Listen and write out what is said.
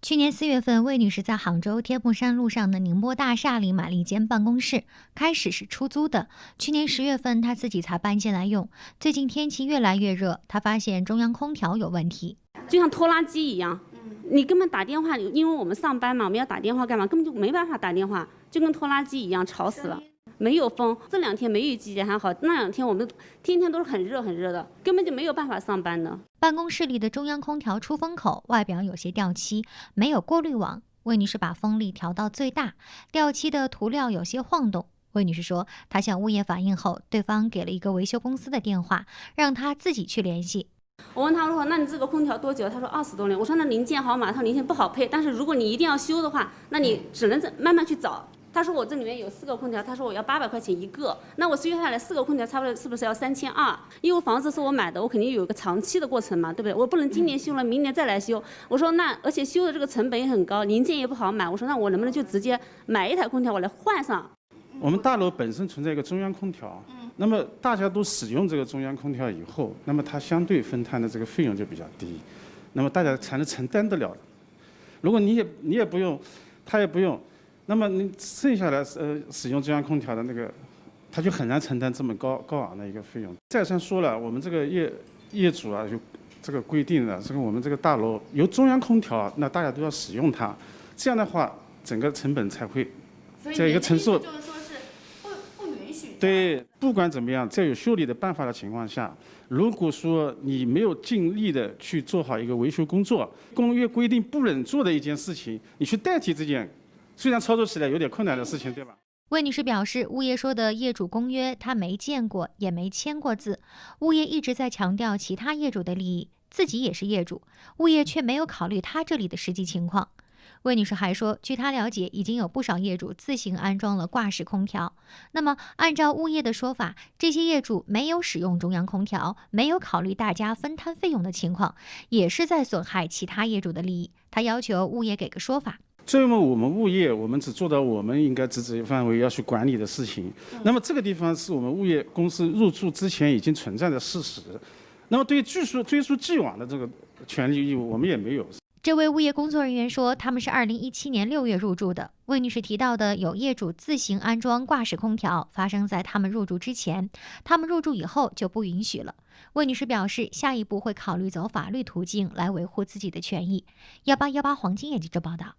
去年4月份，魏女士在杭州天目山路上的宁波大厦里买了一间办公室，开始是出租的。去年10月份，她自己才搬进来用。最近天气越来越热，她发现中央空调有问题，就像拖拉机一样，你根本打电话，因为我们上班嘛，我们要打电话干嘛？根本就没办法打电话，就跟拖拉机一样，吵死了。没有风，这2天梅雨季节还好，那2天我们天天都是很热的，根本就没有办法上班的。办公室里的中央空调出风口外表有些掉漆，没有过滤网。魏女士把风力调到最大，掉漆的涂料有些晃动。魏女士说，她向物业反映后，对方给了一个维修公司的电话，让她自己去联系。我问他说：“那你这个空调多久？”他说：“20多年。”我说：“那零件好吗？”他说：“零件不好配，但是如果你一定要修的话，那你只能慢慢去找。”他说我这里面有4个空调，他说我要800块钱一个，那我修下来4个空调差不多是不是要3200？因为房子是我买的，我肯定有一个长期的过程嘛，对不对？我不能今年修了，明年再来修。我说那而且修的这个成本也很高，零件也不好买。我说那我能不能就直接买一台空调我来换上？我们大楼本身存在一个中央空调，那么大家都使用这个中央空调以后，那么它相对分摊的这个费用就比较低，那么大家才能承担得了。如果你也不用，他也不用。那么你剩下来使用中央空调的那个，他就很难承担这么高昂的一个费用。再三说了，我们这个业主啊，有这个规定的，这个我们这个大楼有中央空调，那大家都要使用它，这样的话整个成本才会在一个承受。就是说是不允许。对，不管怎么样，在有修理的办法的情况下，如果说你没有尽力的去做好一个维修工作，公约规定不能做的一件事情，你去代替这件。虽然操作起来有点困难的事情，对吧？魏女士表示，物业说的业主公约她没见过，也没签过字。物业一直在强调其他业主的利益，自己也是业主，物业却没有考虑她这里的实际情况。魏女士还说，据她了解，已经有不少业主自行安装了挂式空调。那么，按照物业的说法，这些业主没有使用中央空调，没有考虑大家分摊费用的情况，也是在损害其他业主的利益。她要求物业给个说法。作为我们物业，我们只做到我们应该职责范围要去管理的事情。那么这个地方是我们物业公司入驻之前已经存在的事实。那么对于追溯既往的这个权利义务，我们也没有。这位物业工作人员说，他们是2017年6月入住的。魏女士提到的有业主自行安装挂式空调，发生在他们入住之前，他们入住以后就不允许了。魏女士表示，下一步会考虑走法律途径来维护自己的权益。1818黄金眼记者报道。